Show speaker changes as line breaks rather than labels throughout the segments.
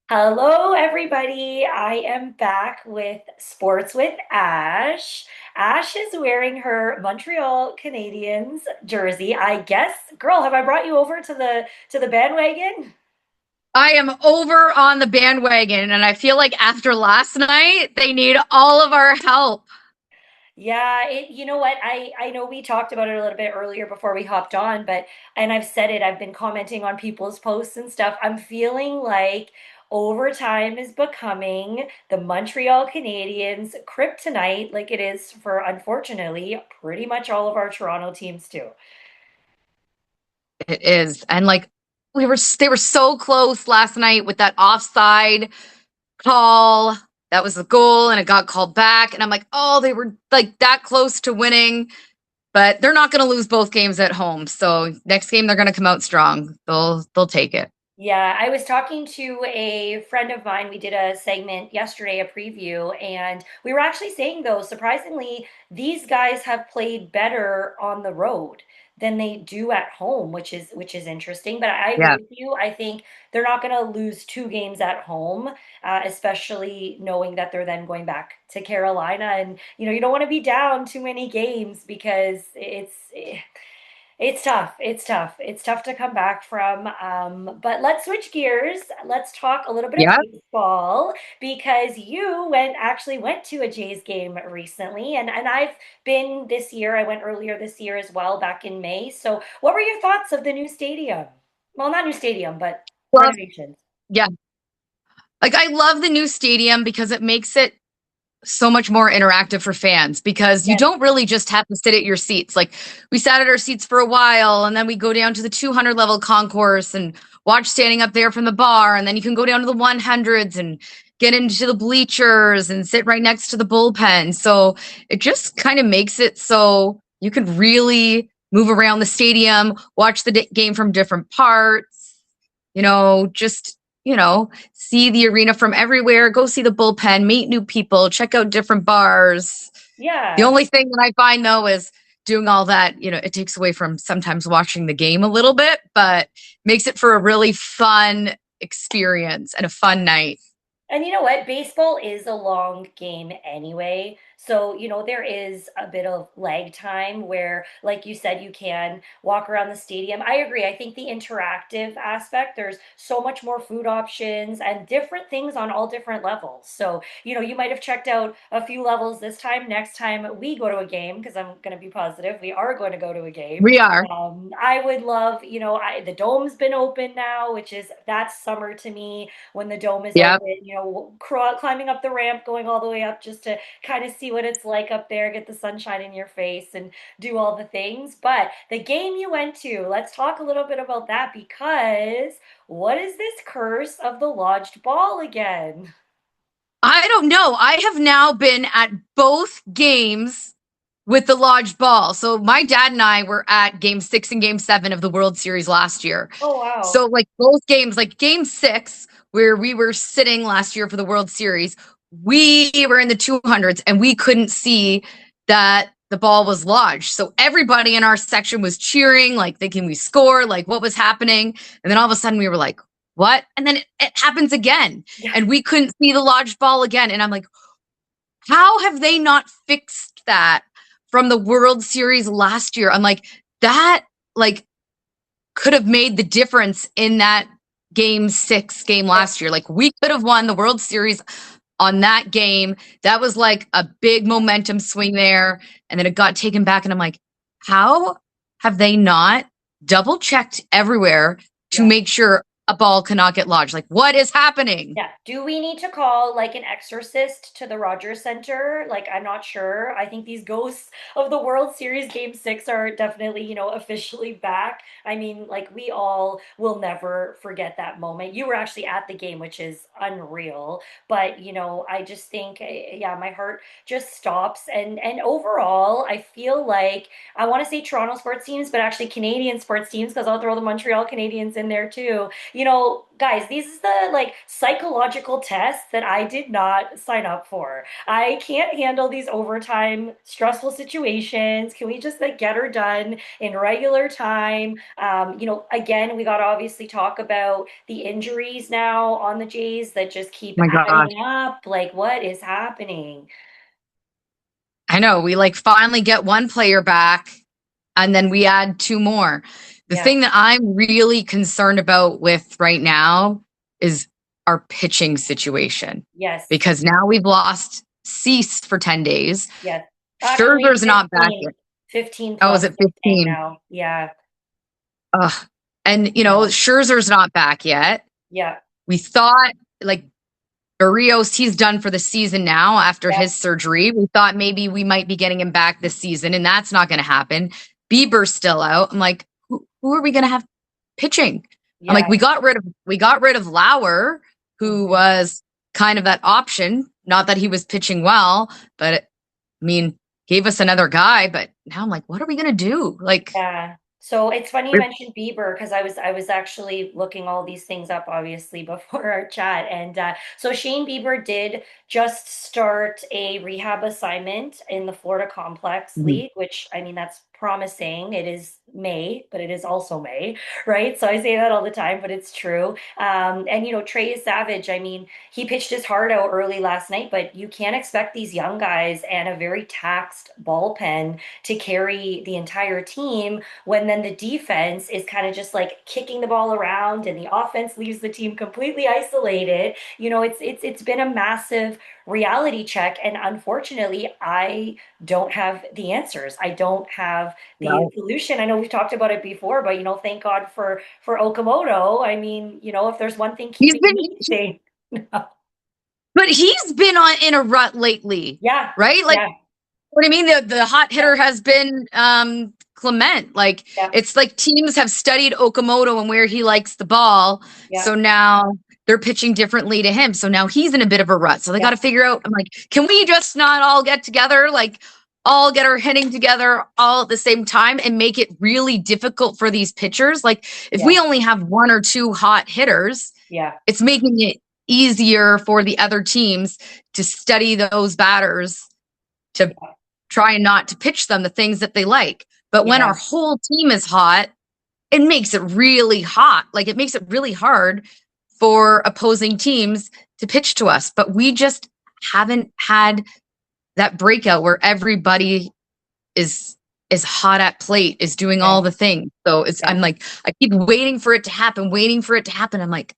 Hello, everybody. I am back with Sports with Ash. Ash is wearing her Montreal Canadiens jersey. I guess, girl, have I brought you over to the bandwagon?
I am over on the bandwagon, and I feel like after last night, they need all of our help.
Yeah, you know what? I know we talked about it a little bit earlier before we hopped on, but and I've said it, I've been commenting on people's posts and stuff. I'm feeling like overtime is becoming the Montreal Canadiens kryptonite like it is for unfortunately pretty much all of our Toronto teams too.
It is. And like they were so close last night with that offside call. That was the goal, and it got called back. And I'm like, oh, they were like that close to winning, but they're not going to lose both games at home. So next game, they're going to come out strong. They'll take it.
Yeah, I was talking to a friend of mine. We did a segment yesterday, a preview, and we were actually saying, though, surprisingly, these guys have played better on the road than they do at home, which is interesting. But I agree
Yeah.
with you. I think they're not going to lose two games at home, especially knowing that they're then going back to Carolina. And you don't want to be down too many games because it's tough. It's tough. It's tough to come back from. But let's switch gears. Let's talk a little bit of
Yeah.
baseball because you actually went to a Jays game recently, and I've been this year. I went earlier this year as well, back in May. So, what were your thoughts of the new stadium? Well, not new stadium, but
Well,
renovations.
yeah. Like I love the new stadium because it makes it so much more interactive for fans because you
Yes.
don't really just have to sit at your seats. Like we sat at our seats for a while and then we go down to the 200 level concourse and watch standing up there from the bar. And then you can go down to the 100s and get into the bleachers and sit right next to the bullpen. So it just kind of makes it so you can really move around the stadium, watch the game from different parts, just, see the arena from everywhere, go see the bullpen, meet new people, check out different bars. The
Yeah.
only thing that I find though is doing all that, it takes away from sometimes watching the game a little bit, but makes it for a really fun experience and a fun night.
And you know what? Baseball is a long game anyway. So, there is a bit of lag time where, like you said, you can walk around the stadium. I agree. I think the interactive aspect, there's so much more food options and different things on all different levels. So, you might have checked out a few levels this time. Next time we go to a game, because I'm going to be positive we are going to go to a game.
We are.
I would love, the dome's been open now, that's summer to me when the dome is
Yep.
open, climbing up the ramp, going all the way up just to kind of see what it's like up there, get the sunshine in your face, and do all the things. But the game you went to, let's talk a little bit about that because what is this curse of the lodged ball again?
I don't know. I have now been at both games with the lodged ball. So my dad and I were at game 6 and game 7 of the World Series last year.
Oh, wow.
So like both games, like game 6 where we were sitting last year for the World Series, we were in the 200s and we couldn't see that the ball was lodged. So everybody in our section was cheering, like thinking we score, like what was happening. And then all of a sudden we were like, what? And then it happens again.
Yeah.
And we couldn't see the lodged ball again. And I'm like, how have they not fixed that from the World Series last year? I'm like, that like could have made the difference in that game 6 game last year. Like we could have won the World Series on that game. That was like a big momentum swing there. And then it got taken back. And I'm like, how have they not double checked everywhere to
Yeah.
make sure a ball cannot get lodged? Like, what is happening?
Yeah. Do we need to call like an exorcist to the Rogers Center? Like, I'm not sure. I think these ghosts of the World Series Game 6 are definitely, officially back. I mean, like, we all will never forget that moment. You were actually at the game, which is unreal. But, I just think, yeah, my heart just stops. And overall, I feel like I want to say Toronto sports teams, but actually Canadian sports teams, because I'll throw the Montreal Canadiens in there too. guys, these is the like psychological tests that I did not sign up for. I can't handle these overtime stressful situations. Can we just like get her done in regular time? Again, we got to obviously talk about the injuries now on the Jays that just keep
Oh my gosh.
adding up. Like, what is happening?
I know. We like finally get one player back and then we add two more. The
Yeah.
thing that I'm really concerned about with right now is our pitching situation
Yes.
because now we've lost Cease for 10 days.
Yes. Actually,
Scherzer's not back
15.
yet.
15
Oh, is
plus
it
they're saying
15?
now. Yeah.
Ugh. And,
Yeah.
Scherzer's not back yet.
Yeah.
We thought, like, Barrios, he's done for the season now after
Yeah.
his surgery. We thought maybe we might be getting him back this season, and that's not going to happen. Bieber's still out. I'm like, who are we going to have pitching? I'm like,
Yeah.
we got rid of Lauer, who
Mhm.
was kind of that option. Not that he was pitching well, but I mean, gave us another guy. But now I'm like, what are we going to do? Like,
Yeah. So it's funny you
we're,
mentioned Bieber because I was actually looking all these things up obviously before our chat, and so Shane Bieber did just start a rehab assignment in the Florida Complex
Mhm.
League, which I mean that's promising. It is May, but it is also May, right? So I say that all the time, but it's true. And Trey is Savage. I mean, he pitched his heart out early last night, but you can't expect these young guys and a very taxed bullpen to carry the entire team when then the defense is kind of just like kicking the ball around and the offense leaves the team completely isolated. It's been a massive reality check, and unfortunately I don't have the answers. I don't have the
no,
solution. I know we've talked about it before, but thank God for Okamoto. I mean, if there's one thing
he's
keeping
been
me sane.
but he's been on in a rut lately,
Yeah.
right? Like
Yeah.
what I mean, the hot
Yeah.
hitter has been Clement. Like
Yeah.
it's like teams have studied Okamoto and where he likes the ball,
Yeah.
so now they're pitching differently to him. So now he's in a bit of a rut. So they got
Yeah.
to figure out. I'm like, can we just not all get together, like all get our hitting together all at the same time, and make it really difficult for these pitchers? Like if
Yeah.
we only have one or two hot hitters,
Yeah.
it's making it easier for the other teams to study those batters to
Yeah.
try not to pitch them the things that they like. But when
Yeah.
our whole team is hot, it makes it really hot. Like it makes it really hard for opposing teams to pitch to us. But we just haven't had that breakout where everybody is hot at plate, is doing
Yeah.
all the things. So it's
Yeah.
I'm like, I keep waiting for it to happen, waiting for it to happen. I'm like,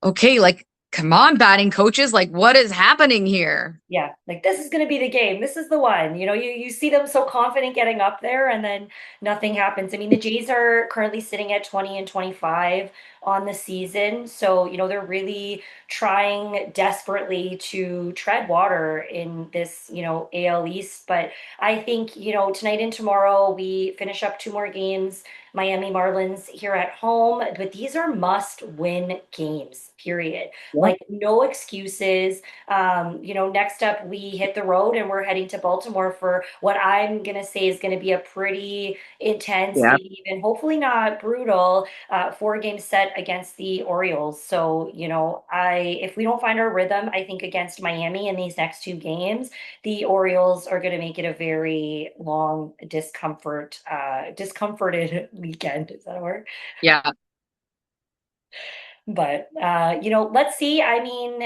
okay, like come on, batting coaches, like what is happening here?
Yeah, like this is going to be the game. This is the one. You see them so confident getting up there, and then nothing happens. I mean, the Jays are currently sitting at 20 and 25 on the season, so they're really trying desperately to tread water in this AL East. But I think tonight and tomorrow we finish up two more games. Miami Marlins here at home, but these are must-win games. Period.
Yep.
Like no excuses. Next up we hit the road and we're heading to Baltimore for what I'm gonna say is gonna be a pretty intense,
Yeah.
maybe even hopefully not brutal, 4 game set against the Orioles. So, I if we don't find our rhythm, I think against Miami in these next 2 games, the Orioles are gonna make it a very long discomforted weekend. Is that a word?
Yeah.
But let's see. I mean,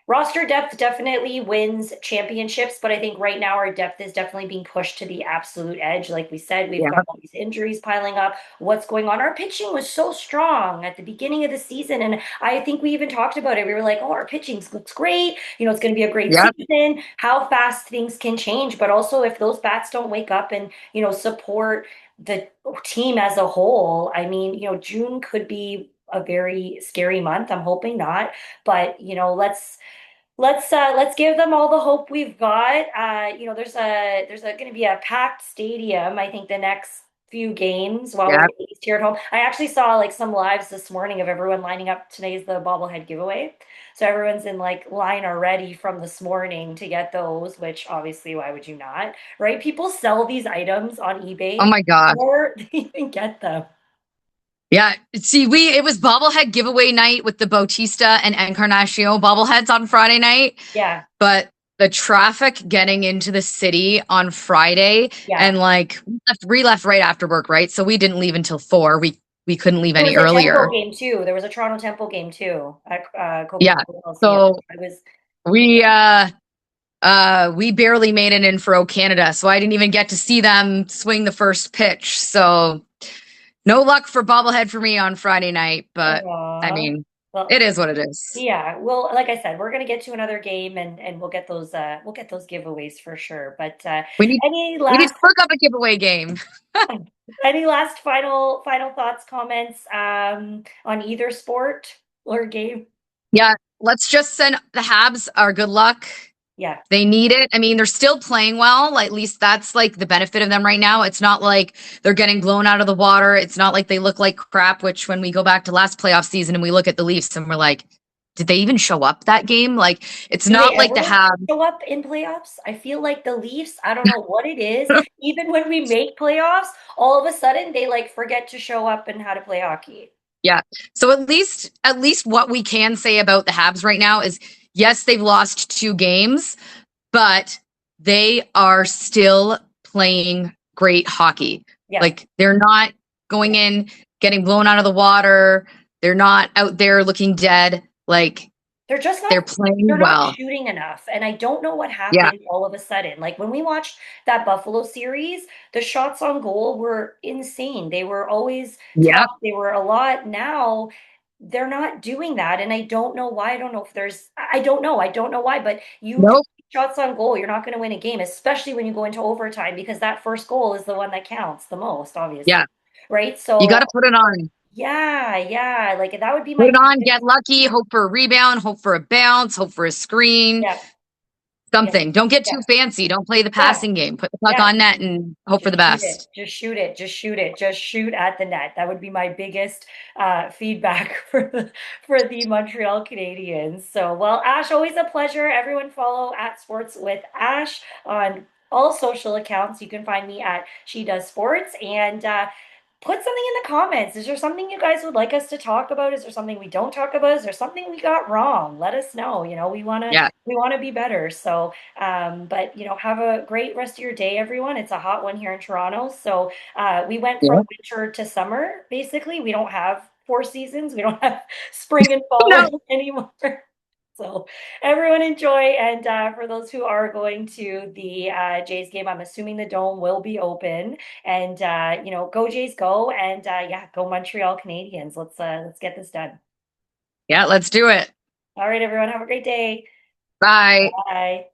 roster depth definitely wins championships, but I think right now our depth is definitely being pushed to the absolute edge. Like we said, we've got
Yeah.
all these injuries piling up. What's going on? Our pitching was so strong at the beginning of the season, and I think we even talked about it. We were like, "Oh, our pitching looks great. It's going to be a great
Yeah.
season." How fast things can change, but also if those bats don't wake up and support the team as a whole. I mean, June could be a very scary month. I'm hoping not, but let's give them all the hope we've got. There's going to be a packed stadium. I think the next few games while we're
Yeah.
at least here at home. I actually saw like some lives this morning of everyone lining up. Today's the bobblehead giveaway. So everyone's in like line already from this morning to get those, which obviously why would you not, right? People sell these items on
Oh
eBay
my God.
before they even get them.
Yeah. See, it was bobblehead giveaway night with the Bautista and Encarnacion bobbleheads on Friday night,
Yeah,
but the traffic getting into the city on Friday
yeah.
and like we left right after work, right? So we didn't leave until 4. We couldn't leave
There
any
was a Tempo
earlier.
game too. There was a Toronto Tempo game too at
Yeah.
Coca-Cola Coliseum.
So
I was,
we we barely made it in for O Canada, so I didn't even get to see them swing the first pitch. So no luck for bobblehead for me on Friday night, but I
uh,
mean,
well,
it is what it is.
yeah. Well, like I said, we're gonna get to another game and we'll get those giveaways for sure. But
We need
any
we need
last
to work up a giveaway game.
any last final thoughts, comments on either sport or game?
Yeah, let's just send the Habs our good luck.
Yeah.
They need it. I mean, they're still playing well. Like, at least that's like the benefit of them right now. It's not like they're getting blown out of the water. It's not like they look like crap, which when we go back to last playoff season and we look at the Leafs and we're like, did they even show up that game? Like, it's
Do they
not like the
ever
Habs.
show up in playoffs? I feel like the Leafs, I don't know what it is. Even when we make playoffs, all of a sudden they like forget to show up and how to play hockey.
Yeah. So at least what we can say about the Habs right now is yes, they've lost 2 games, but they are still playing great hockey.
Yeah.
Like they're not going
Yeah.
in getting blown out of the water. They're not out there looking dead. Like
They're just
they're
not
playing
they're not
well.
shooting enough. And I don't know what
Yeah.
happened all of a sudden. Like when we watched that Buffalo series, the shots on goal were insane. They were always
Yeah.
tough. They were a lot. Now they're not doing that. And I don't know why. I don't know if there's I don't know. I don't know why, but you
Nope.
shots on goal, you're not going to win a game, especially when you go into overtime because that first goal is the one that counts the most,
Yeah.
obviously. Right?
You
So
got to put it on.
yeah, yeah, like that would be
Put
my
it on,
biggest
get lucky, hope for a rebound, hope for a bounce, hope for a screen.
yeah, yeah,
Something. Don't get too
yeah.
fancy. Don't play the
Yeah,
passing game. Put the puck
yeah.
on net and hope for
Just
the
shoot it.
best.
Just shoot it. Just shoot it. Just shoot at the net. That would be my biggest feedback for the Montreal Canadiens. So, well, Ash, always a pleasure. Everyone follow at Sports with Ash on all social accounts. You can find me at SheDuzSports and put something in the comments. Is there something you guys would like us to talk about? Is there something we don't talk about? Is there something we got wrong? Let us know. You know,
Yeah.
we want to be better. So but have a great rest of your day, everyone. It's a hot one here in Toronto. So we went from
Yeah.
winter to summer, basically. We don't have 4 seasons. We don't have spring and fall
No.
anymore. So everyone enjoy. And for those who are going to the Jays game, I'm assuming the dome will be open. And go Jays, go! And yeah, go Montreal Canadiens. Let's get this done.
Yeah, let's do it.
All right, everyone. Have a great day.
Bye.
Bye.